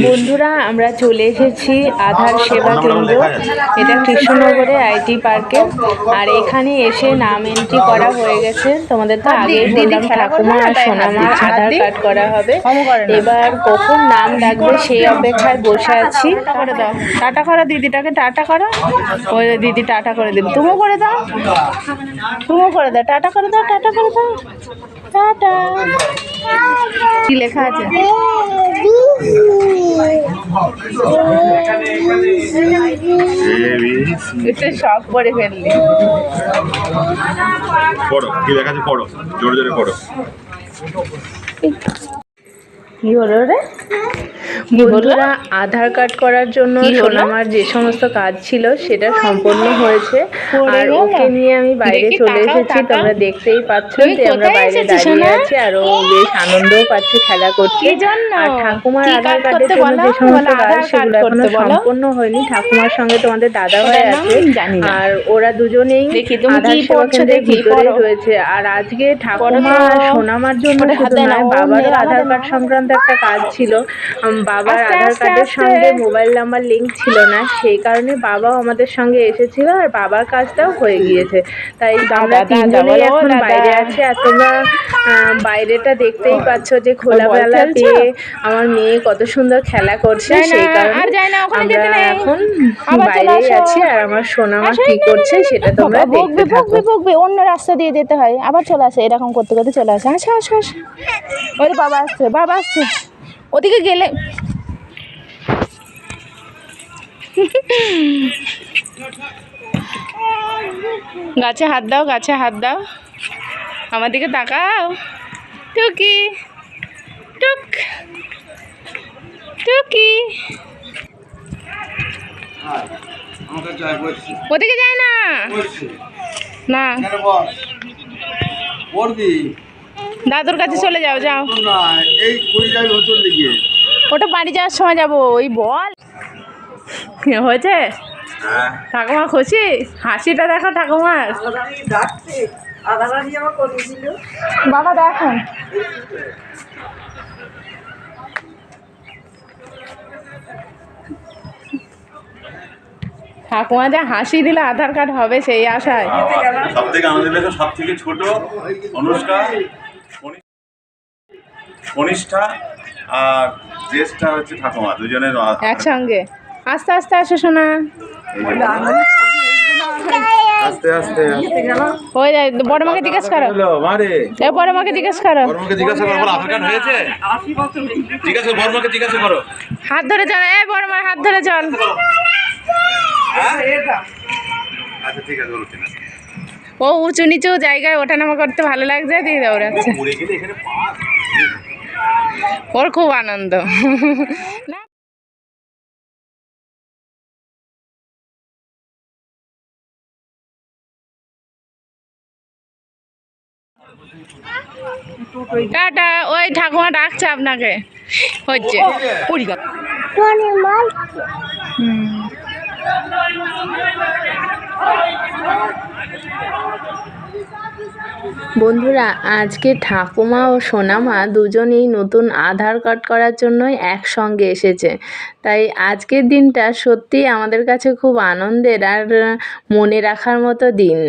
বন্ধুরা আমরা চলে এসেছি আধার সেবা কেন্দ্র। এটা কৃষ্ণনগরে আইটি পার্কে। আর এখানে এসে নাম এন্ট্রি করা হয়ে গেছে। তোমাদের তো আগেই বললাম ঠাকুমা আর সোনামার আধার কার্ড করা হবে। এবার কখন নাম ডাকবে সেই অপেক্ষায় বসে আছি। করে দাও, টাটা করো দিদিটাকে, টাটা করো। ওই দিদি টাটা করে দেবে, তুমিও করে দাও, তুমিও করে দাও, টাটা করে দাও, টাটা করে দাও, টাটা। কি লেখা আছে? এটা সব পড়ে ফেললি। পড়ো, কি লেখা আছে পড়ো, জোরে জোরে পড়ো। কি হলো রে? বন্ধুরা আধার কার্ড করার জন্য সোনামার যে সমস্ত কাজ ছিল সেটা সম্পন্ন হয়েছে। আর ওকে নিয়ে আমি বাইরে চলে এসেছি। তোমরা দেখতেই পাচ্ছ যে আমরা বাইরে দাঁড়িয়ে আছি আর ও বেশ আনন্দও পাচ্ছে খেলা করছে। আর ঠাকুমার আধার কার্ডের জন্য যে সমস্ত কাজ সেগুলো এখনো সম্পন্ন হয়নি। ঠাকুমার সঙ্গে তোমাদের দাদা ভাই আছে আর ওরা দুজনেই আধার সেবা কেন্দ্রের ভিতরে রয়েছে। আর আজকে ঠাকুমা আর সোনামার জন্য শুধু নয়, বাবারও আধার কার্ড সংক্রান্ত একটা কাজ ছিল। বাবার আধার কার্ডের সঙ্গে মোবাইল নাম্বার লিঙ্ক ছিল না, সেই কারণে বাবাও আমাদের সঙ্গে এসেছিল আর বাবার কাজটাও হয়ে গিয়েছে। তাই আমরা তিনজনেই এখন বাইরে আছি। আর তোমরা বাইরেটা দেখতেই পাচ্ছ যে খোলামেলা পেয়ে আমার মেয়ে কত সুন্দর খেলা করছে। সেই কারণে আমরা এখন বাইরেই আছি। আর আমার সোনামা কি করছে সেটা তোমরা দেখতে থাকো। অন্য রাস্তা দিয়ে যেতে হয়, আবার চলে আসে, এরকম করতে করতে চলে আসে। আসো আসো আসো, ওই বাবা আসছে, বাবা আসছে। ওদিকে গেলে গাছে হাত দাও, গাছে হাত দাও, আমার দিকে তাকাও। টুকি টুক টুকি, ওদিকে যায় না না, দাদুর কাছে চলে যাও, যাও। ওটা বাড়ি যাওয়ার সময় যাবো। ওই বল হয়েছে ঠাকুমা খুশি? হাসিটা দেখো ঠাকুমার। বাবা দেখো, ঠাকুমা যা হাসি দিলে আধার কার্ড হবে সেই আশায়। সব থেকে আমাদের কাছে সব থেকে ছোট অনুষ্কা, কনিষ্ঠা আর জ্যেষ্ঠা হচ্ছে ঠাকুমা, দুজনের একসঙ্গে। আস্তে আস্তে আসো শোনা। আস্তে আস্তে ওই বড় মাকে জিজ্ঞেস করো, বড় মাকে জিজ্ঞেস করো, আধার কার্ড হয়েছে জিজ্ঞাসা করো, বড় মাকে জিজ্ঞাসা করো। হাত ধরে চল, এই বড় মার হাত ধরে চল। আচ্ছা ঠিক আছে, বলো। ও উঁচু নিচু জায়গায় ওঠানামা করতে ভালো লাগছে, দিয়ে দৌড়াচ্ছে, ওর খুব আনন্দ। টাটা, ওই ঠাকুমা ডাকছে আপনাকে, হচ্ছে বন্ধুরা আজকে ঠাকুমা ও সোনামা দুজনেই নতুন আধার কার্ড করার জন্যই একসঙ্গে এসেছে। তাই আজকের দিনটা সত্যিই আমাদের কাছে খুব আনন্দের আর মনে রাখার মতো দিন।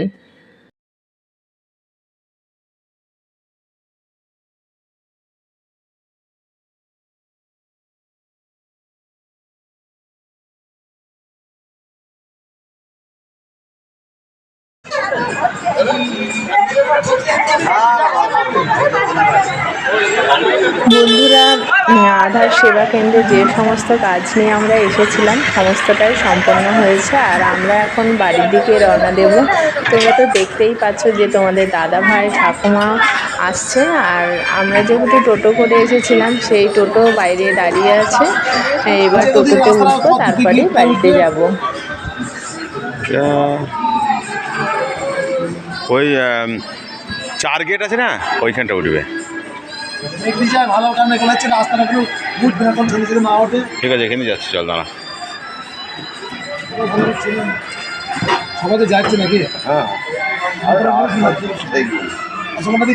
বন্ধুরা আধার সেবা কেন্দ্রে যে সমস্ত কাজ নিয়ে আমরা এসেছিলাম সমস্তটাই সম্পন্ন হয়েছে। আর আমরা এখন বাড়ির দিকে রওনা দেব। তোমরা তো দেখতেই পাচ্ছ যে তোমাদের দাদা ভাই ঠাকুমা আসছে। আর আমরা যেহেতু টোটো করে এসেছিলাম সেই টোটো বাইরে দাঁড়িয়ে আছে। এবার টোটোতে উঠবো, তারপরে বাড়িতে যাব। ওই 4 গেট আছে না, ওইখানটা উঠবে। ঠিক আছে, এখানে যাচ্ছি, চল দাঁড়া। সবাই তো যাচ্ছে নাকি? হ্যাঁ,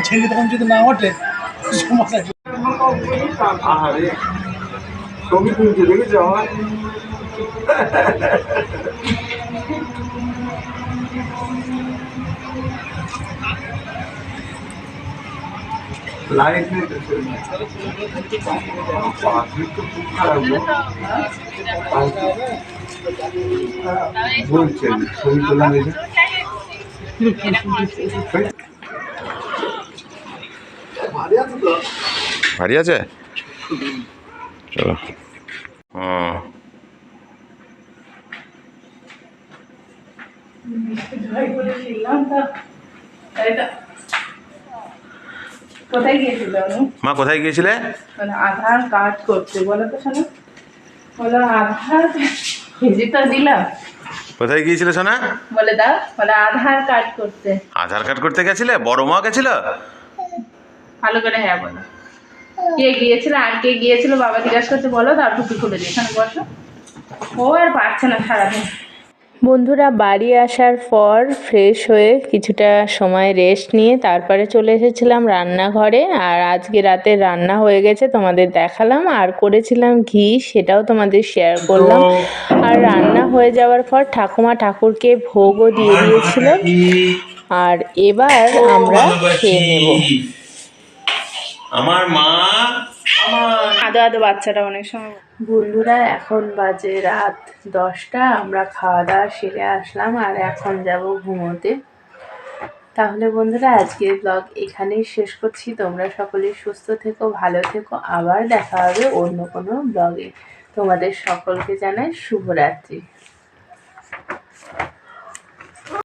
ছেলে তখন যদি না ওঠে ছবি তুলছে দেখেছো আমার? লাইট নেই তো ছবি। পাবলিক তো খুব খারাপ গো। বলছেন ছবি তোলা হয়েছে। ভারী আছে চলো। কোথায় গিয়েছিল মা কোথায় গিয়েছিলে? আধার কার্ড করতে, বলো তো শোনো, বলো আধার ভিজিটা দিলাম। কোথায় গিয়েছিলে সোনা? বলে দাও, বলে আধার কার্ড করতে। আধার কার্ড করতে গেছিলে? বড় মা গেছিল? ভালো করে হ্যাঁ বলো। কে গিয়েছিল আর কে গিয়েছিল বাবা জিজ্ঞাসা করতে, বলো, তার টুপি খুলে দিই, এখানে বসো। ও আর পারছে না সারাদিন। বন্ধুরা বাড়ি আসার পর ফ্রেশ হয়ে কিছুটা সময় রেস্ট নিয়ে তারপরে চলে এসেছিলাম রান্নাঘরে। আর আজকে রাতে রান্না হয়ে গেছে, তোমাদের দেখালাম। আর করেছিলাম ঘি, সেটাও তোমাদের শেয়ার করলাম। আর রান্না হয়ে যাওয়ার পর ঠাকুমা ঠাকুরকে ভোগও দিয়ে দিয়েছিল। আর এবার আমরা খেয়ে নেব। আমার মা আদো আদো বাচ্চাটা অনেক সময়। বন্ধুরা এখন বাজে রাত 10টা, আমরা খাওয়া দাওয়া সেরে আসলাম আর এখন যাব ঘুমোতে। তাহলে বন্ধুরা আজকের ব্লগ এখানেই শেষ করছি। তোমরা সকলেই সুস্থ থেকো, ভালো থেকো। আবার দেখা হবে অন্য কোনো ব্লগে। তোমাদের সকলকে জানাই শুভরাত্রি।